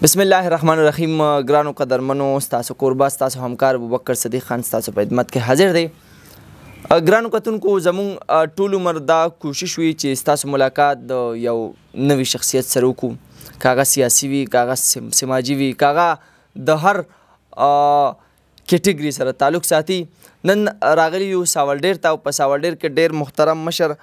بسم الله الرحمن الرحیم. ګرانو قدرمنو، ستاسو کوربه ستاسو همکار ابوبکر صدیق خان ستاسو په خدمت کې حاضر دی. ګرانو کتونکو، زمونږ ټول عمر دا کوشش وي چې ستاسو ملاقات د یو نوي شخصیت سره وکړو، که هغه سیاسي وي، که هغه سماجي وي، که هغه د هر کیټګري سره تعلق ساتي. نن راغلی یو ساولډیر ته، او په ساولډیر کې ډېر محترم مشر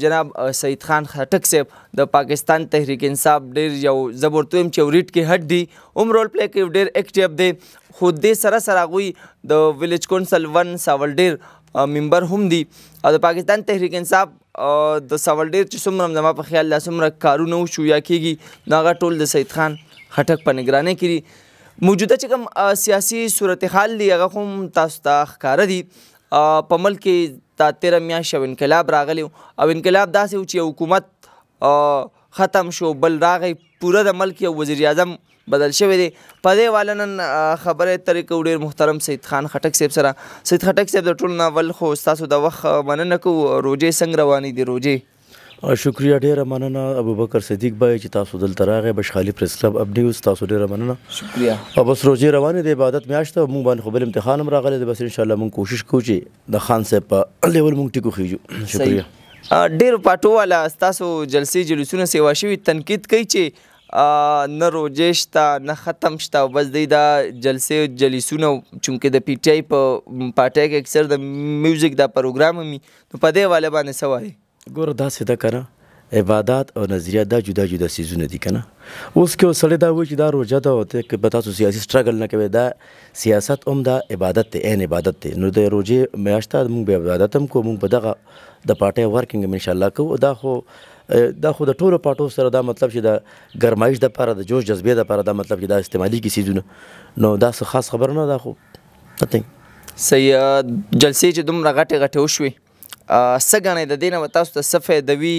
جناب سعید خان خټک صاحب د پاکستان تحریک انصاف ډېر یو زه ورته وایم چې یو ریډ کې هډ دي، هم رول پلی کوي، ډېر ایکټیو دی. خو دې سره سره هغوی د ویلیج کونسل ون ساولډیر ممبر هم دي، او د پاکستان تحریک انصاف د ساولډیر چې څومره زما په خیال دا څومره کارونه وشو یا کېږي، نو هغه ټول د سعید خان خټک په نګرانۍ کې دي. موجوده چې کوم سیاسي صورتحال دی هغه خو هم تاسو ته ښکاره دي. په ملک کې دا 13 میاشت یو انقلاب راغلی، او انقلاب داسې و چې حکومت ختم شو، بل راغی، پوره د ملک یو وزیر اعظم بدل شوی دی. په دې والا نن خبرې اترې کوو ډېر محترم سعید خان خټک صاحب سره. سعید خټک صاحب د ټول نه اول خو ستاسو د وخت مننه کوو. روژې څنګه روانې دي روژې؟ شکریہ، ډیره مننه ابوبکر صدیق بھائی چې تاسو دلته راغی. بشخالي پریس کلب اب نیوز، تاسو ډیره مننه. شکریہ. او بس روژې روانې د عبادت میاشت ته، مونږ باندې خو بل امتحان هم راغلی دی. بس انشاءالله مونږ کوشش کوو چې د خان صاحب په لیول مونږ ټیکو خیږو. شکریہ. ډېر پاټو والا ستاسو جلسې جلوسونه سیوا شوي تنقید کوي چې نه روژې شته نه ختم شته، او بس دی دا جلسې جلیسونه چونکې د پی ټی آی په پارټۍ کې اکثر د میوزیک دا پروګرام هم وي، نو په دې والا باندې څه وایي؟ ګوره داسې ده که نه، عبادات او نظریات دا جدا جدا څیزونه دي که نه. اوس که یو سړی دا وایي چې دا روژه ده، او ته که به تاسو سیاسي سټرګل نه کوئ، دا سیاست هم دا عبادت دی، عین عبادت دی. نو د روژې میاشت ته مونږ به عبادت هم کوو، مونږ به دغه د پارټۍ ورکینګ هم انشاءالله کوو. دا خو د ټولو پارټو سره دا مطلب چې د ګرمایش دپاره، د جوش جذبې دپاره دا مطلب چې دا استعمالي کي څیزونه، نو دا څه خاص خبره نه ده. خو صحیح. جلسې چې دومره غټې غټې وشوې، څه ګڼئ د دې نه به تاسو ته څه فایده وي؟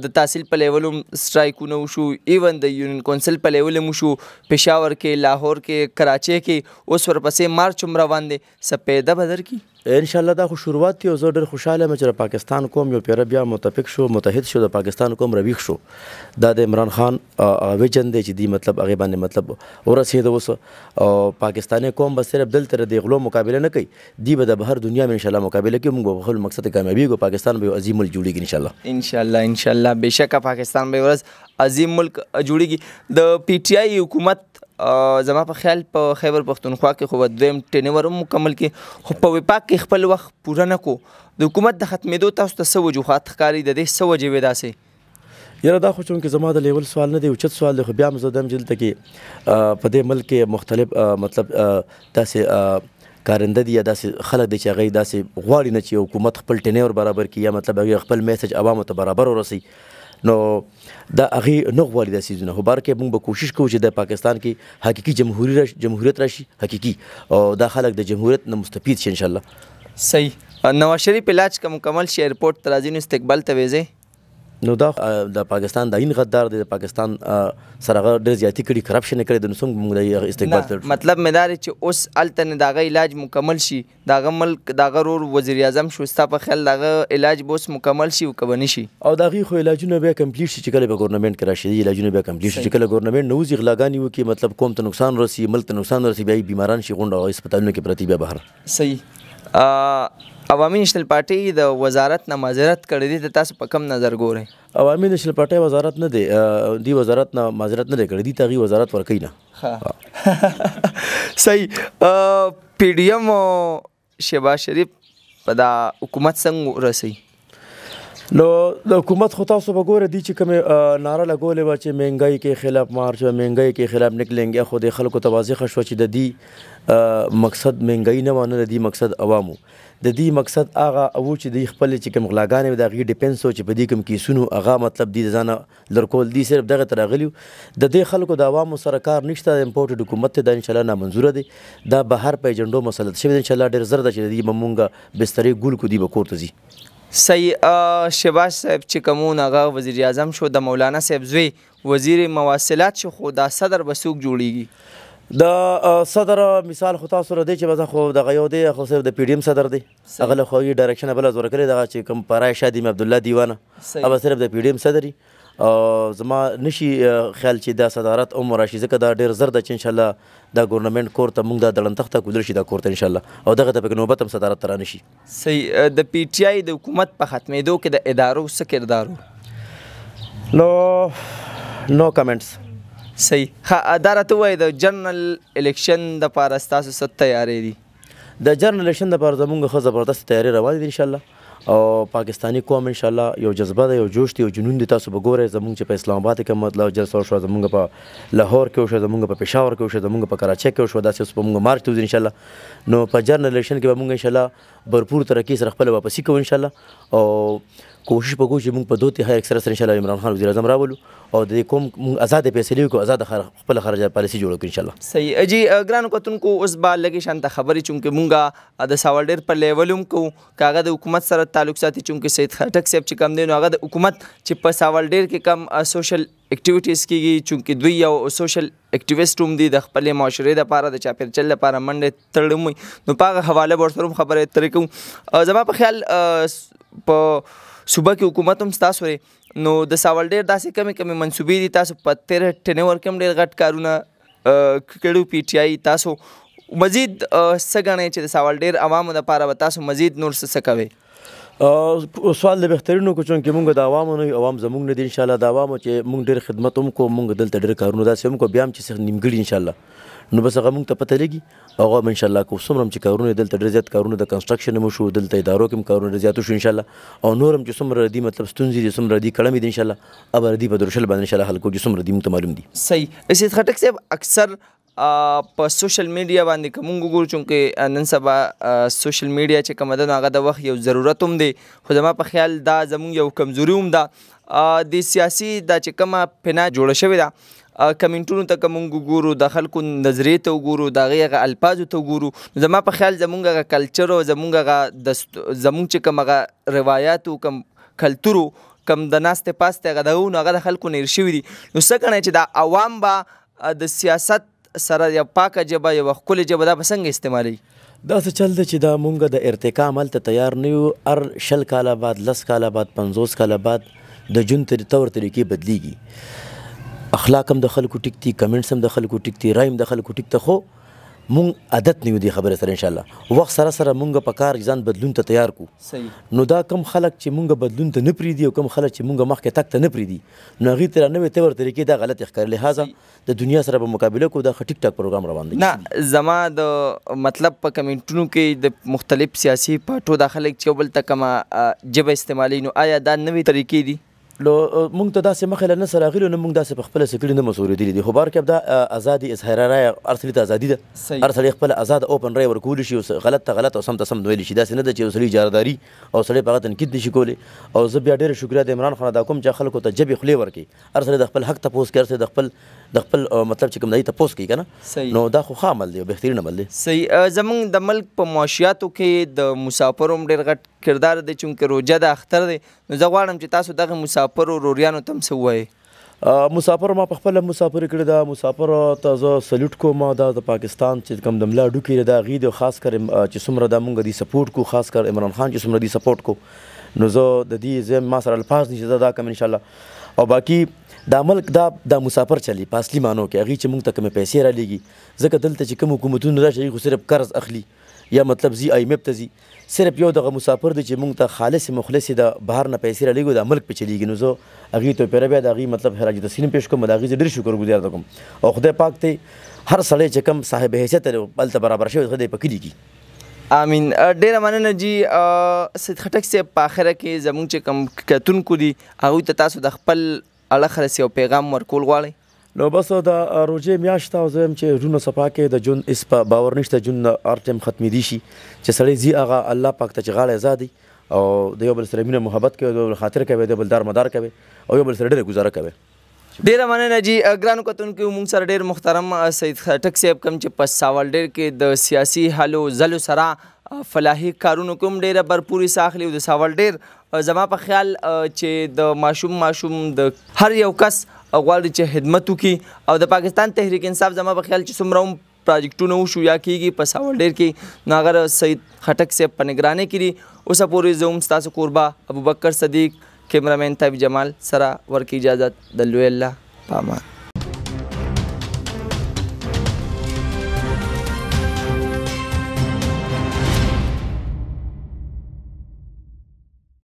د تحصیل په لیول هم سټرایکونه وشو، ایون د یونین کونسل په لیول هم وشو، پېښور کې، لاهور کې، کراچۍ کې، اوس ورپسې مارچ هم روان دی. څه پیده به درکړي؟ انشاءالله دا خو شروعات دی، او زه ډېر خوشحاله یم چې د پاکستان قوم یو پیره بیا متفق شو، متحد شو، د پاکستان قوم رویښ شو. دا د عمران خان ویژن دی چې دی مطلب هغې باندې مطلب ورسېده اوس، او پاکستاني قوم به صرف دلته د غلو مقابله نه کوي، دی به د بهر دنیا میں انشاءالله مقابله کوي. موږ به په خپل مقصد کامیابېږو، پاکستان به یو عظیم ملک جوړېږي انشاءالله. انشاءالله انشاءالله بېشکه پاکستان به ورځ عظیم ملک جوړېږي. د پی ټی آی حکومت زما په خیال په خیبر پښتونخوا کې خو به دویم ټینور هم مکمل کړي، خو په وفاق کې خپل وخت پوره نه کو. د حکومت د ختمېدو تاسو ته څه وجوهات ښکاري؟ د دې څه وجې وې داسې؟ یاره دا خو چونکې زما د لیول سوال نه دی، اوچت سوال دی، خو بیا هم زه دم چې دلته کې په دې ملک کې مختلف مطلب داسې کارنده دي یا داسې خلک دی چې هغوی داسې غواړي نه چې حکومت خپل ټینور برابر کړي، یا مطلب هغوی خپل میسج عوامو ته برابر ورسوي. نو دا هغې نه غواړي دا څیزونه. خو بار کې موږ به کوشش کوو چې د پاکستان کې حقیقي جمهوریت راشي، حقیقي، او دا خلک د جمهوریت نه مستفید شي انشاءالله. صحیح. نواز شریف علاج که مکمل شي ایرپورټ ته راځي، نو استقبال ته ویځئ؟ نو دا د پاکستان د عین غدار دی، د پاکستان سره هغه ډېر زیاتي کړي، کرپشن یې کړی دی، نو څنګه موږ د هغه استقبال ته مطلب مې دا دی چې اوس هلته نه د هغه علاج مکمل شي، د هغه ملک د هغه ورور وزیر اعظم شو، ستا په خیال د هغه علاج به اوس مکمل شي که به نه شي؟ او د هغې خو علاجونه بیا کمپلیټ شي چې کله به ګورنمنټ کې راشي، علاجونه بیا کمپلیټ شي چې کله ګورنمنټ نه وځي، غلاګانې وکړي، مطلب قوم ته نقصان ورسي، ملک ته نقصان ورسي، بیا بیماران شي غونډ، او هسپتالونو کې پرتې بیا بهر. صحیح. عوامي نیشنل پارټۍ د وزارت نه معذرت کړی دی، ته تاسو په کم نظر ګورئ؟ عوامي نیشنل پارټۍ وزارت نه دی، دی وزارت نه معذرت نه دی کړی، دی ته هغې وزارت ورکوي نه. صحیح. پی ډي ایم شهباز شریف په دا حکومت څنګه رسوي؟ نو د حکومت خو تاسو به ګوره، دی چې کومې نعره لګولې وه چې مهنګۍ کې خلاف مارچ، مهنګۍ کې خلاف نکلینګ، خو د خلکو ته واضحه شوه چې د دې مقصد مهنګۍ نه وه، نه د دې مقصد عوامو. د دې مقصد هغه و چې دوی خپلې چې کوم غلاګانې وې د هغې ډیپینس و چې په دې کوم کیسونو هغه مطلب دي د ځانه لرکول دي، صرف دغه ته راغلي. د دې خلکو د عوامو سره کار نشته، د امپورټډ حکومت ته دا انشاءالله نامنظوره دی، دا بهر په ایجنډو مسلط شوی دی. انشاءالله ډېر زر ده چې د دې به مونږ بسترې ګول کړو، دوی به کور ته ځي. صحیح. شهباز صاحب چې کومون هغه وزیر اعظم شو، د مولانا صاحب زوی وزیر مواصلات شو، خو دا صدر به څوک جوړیږي؟ د صدر مثال خو تاسو سره دی چې بس خو دغه یو دی، خو صرف د پی ډي ایم صدر دی، هغه له خو یې ډایرکشن بله ورکړې، دغه چې کوم پرای شاه دیم عبدالله دیوانه، هغه صرف د پی ډي ایم صدر زما نشي خیال چې دا صدارت هم راشي ځکه دا ډېر زر ده چې انشاءالله دا ګورنمنټ کور ته موږ دا دړن تخته کودل شي دا کور ته انشاءالله او دغه ته پکې نوبت هم صدارت ته رانشي. صحیح. د پی ټی آی د حکومت په ختمېدو کې د ادارو څه کردار و؟ نو کمنټس. صحیح. ښه دا راته ووایئ د جنرال الیکشن دپاره ستاسو څه تیارې دي؟ د جنرال الیکشن دپاره زموږ ښه زبردست تیارې روانې دي انشاءالله او پاکستاني قوم انشاءالله یو جذبه ده یو جوش دی یو جنون دی. تاسو به ګورئ زموږ چې په اسلام آباد کې مطلب جلسه وشوه زموږ په لاهور کې وشوه زموږ په پېښور کې وشوه زموږ په کراچۍ کې وشوه داسې اوس به موږ مارچ ته وځو انشاءالله. نو په جنرال الیکشن کې به موږ انشاءالله भरपूर तरक्की سره خپل واپسی کوو انشاءالله او کوشش وکړو چې موږ په دوه تهائی اکثر سره انشاءالله عمران خان وزیر اعظم راولو او د کوم موږ آزاد فیصلې وکړو آزاد خپل خارجه پالیسي جوړ کړو انشاءالله. صحیح. جی ګرانو کتونکو اوس به لږې شانته خبرې چونکې مونږ د ساولډیر په لیول هم کوو که هغه د حکومت سره تعلق ساتي چونکې سید خټک صاحب چې کم دی نو هغه د حکومت چې په ساولډیر کې کم سوشل اکټیویټیز کیږي چونکې دوی یو سوشل اکټیویسټ هم دي د خپلې معاشرې دپاره د چاپېریال لپاره منډې تړل هم وي نو په هغه حواله به ورسره هم خبرې اترې کوو. زما په خیال په صوبه کې حکومت هم ستاسو دی نو د ساولډیر داسې کمې منصوبې دي تاسو په تېر ټینور کې هم ډېر غټ کارونه کړي پی ټی آی تاسو مزید څه ګڼئ چې د ساولډیر عوامو دپاره به تاسو مزید نور څه کوئ؟ سوال د بهترینو کو چونکې موږ د عوامو نه عوام زموږ نه دي انشاءالله د عوامو چې موږ ډېر خدمت هم کوو موږ دلته ډېر کارونه داسې هم کوو بیا هم چې نیمګړي انشاءالله نو بس هغه موږ ته پته لګي هغه هم انشاءالله کوو څومره هم چې کارونه دلته ډېر زیات کارونه د کنسټرکشن هم وشو دلته ادارو کې هم کارونه ډېر زیات وشو انشاءالله او نور هم چې څومره دي مطلب ستونزې دي څومره دي کړمې دي انشاءالله اب دي په درشل باندې انشاءالله حل کوو چې څومره دي موږ ته معلوم دي. صحیح. سید خټک صاحب اکثر په سوشل میډیا باندې که مونږ وګورو چونکې نن سبا سوشل میډیا چې کومه ده نو هغه د وخت یو ضرورت هم دی خو زما په خیال دا زموږ یو کمزوري هم ده د سیاسي دا چې کومه پناه جوړه شوې ده کمنټونو ته که مونږ وګورو د خلکو نظریې ته وګورو د هغې هغه الفاظو ته وګورو نو زما په خیال زموږ هغه کلچر او زموږ هغه زموږ چې کوم هغه روایاتو کم کلتورو کم د ناستې پاستې هغه دغه نو هغه د خلکو نه هېر شوي دي نو څه ګڼئ چې دا عوام به د سیاست سره یو پاکه ژبه یوه ښکلې ژبه دا به څنګه استعمالوي؟ داسې چل دی چې دا مونږ د ارتقا عمل ته تیار نه یو هر 20 کاله بعد 10 کاله بعد 50 کاله بعد د ژوند طور طریقې بدلیږي اخلاق هم د خلکو ټیک دي کمنټس هم د خلکو ټیک دي رای هم د خلکو ټیک ته خو مونږ عادت نه یو دې خبرې سره انشاءالله وخت سره سره مونږ په کار ځان بدلون ته تیار کړو. صحیح. نو دا کم خلک چې مونږ بدلون ته نه پرېږدي او کم خلک چې مونږ مخکې تګ ته نه پرېږدي نو هغې ته را نوې طور طریقې دا غلط ښکاري لهذا د دنیا سره به مقابله کوو دا ښه ټیک ټاک پروګرام روان دی. نه زما د مطلب په کمنټونو کې د مختلف سیاسي پارټو دا خلک چې یو بل ته کومه ژبه استعمالوي نو آیا دا نوې طریقې دي؟ نو مونږ ته داسې مخې له نه سره راغلي نو مونږ داسې په خپله څه کړي نه مو اورېدلي دي خو بارکب دا ازادي اظهار رایه هر سړي ته ازادي ده هر سړی خپله ازاد اوپن رایه ورکولی شي غلط ته غلط او سم ته سم ویلی شي داسې نه ده چې یو سړي اجارهداري او سړی په هغه تنقید نشي کولی او زه بیا ډېره شکریه د عمران خان ادا کوم چې خلکو ته ژبې خولې ورکړي هر سړی د خپل حق تپوس کوي هر سړی د خپل مطلب چې کوم دی تپوس کوي که نه نو دا خو ښه عمل دی او بهترین عمل دی. صحیح. زموږ د ملک په معاشیاتو کې د مسافرو هم ډېر غټ کردار دی چونکې روژه د اختر دی نو زه غواړم چې تاسو دغه مسافرو روریانو ته هم څه ووایئ؟ مسافر ما په خپله مسافري کړې ده مسافرو ته زه سلیوټ کوم دا د پاکستان چې کوم د ملا ډوکې د هغې د خاص کر چې څومره دا مونږ دې سپورټ کو خاص کر عمران خان چې څومره دې سپورټ کو نو زه د دې زه ما سره الفاظ نشي دا کوم انشاءالله او باقي دا ملک دا مسافر چلی په اصلي معنو کې هغې چې مونږ ته کومې پیسې رالیږي ځکه دلته چې کوم حکومتونه راشي هغوی خو صرف قرض اخلي یا مطلب ځي IMF ته ځي صرف یو دغه مسافر دی چې مونږ ته خالص مخلص د بهر نه پیسې رالیږو دا ملک پې چلیږي نو زه هغې ته پیره بیا د هغې مطلب خراج تسلیم پیش کوم د هغې زه ډېر شکر ګزار ته کوم او خدای پاک ته هر سړی چې کوم صاحب حیثیت هلته برابر شوی خدای په کلي کې آمین. ډېره مننه جی سید خټک صاحب په آخره کې زموږ چې کوم کتونکو دي هغوی ته تاسو د خپل اړخ رسي او پیغام ورکول غواړئ؟ نو بس د روژې میاشت او زه یم چې زړونه صفا کې د ژوند هېڅ باور نشته ژوند هر ټایم ختمېدی شي چې سړی ځي هغه الله پاک ته چې غاړه ازادي او د یو بل سره مینه محبت کوي د یو بل خاطر کوي د یو بل دار مدار کوي او یو بل سره ډېره ګزاره کوي. ډېره مننه جی ګرانو کتونکو موږ سره ډېر محترم سید خټک صاحب کوم چې په ساولډیر کې د سیاسي هلو ځلو سره فلاحي کارونو کې هم ډېره برپور حصه اخلي او د ساولډیر زما په خیال چې د ماشوم د هر یو کس غواړي چې خدمت وکړي او د پاکستان تحریک انصاف زما په خیال چې څومره هم پراجیکټونه وشو یا کېږي په ساولډیر کې نو هغه سید خټک صاحب په نګرانۍ کې دي اوسه پورې زه هم ستاسو کوربه ابوبکر صدیق کیمرامین طیب جمال سره ورکې اجازت د لوی الله په امان.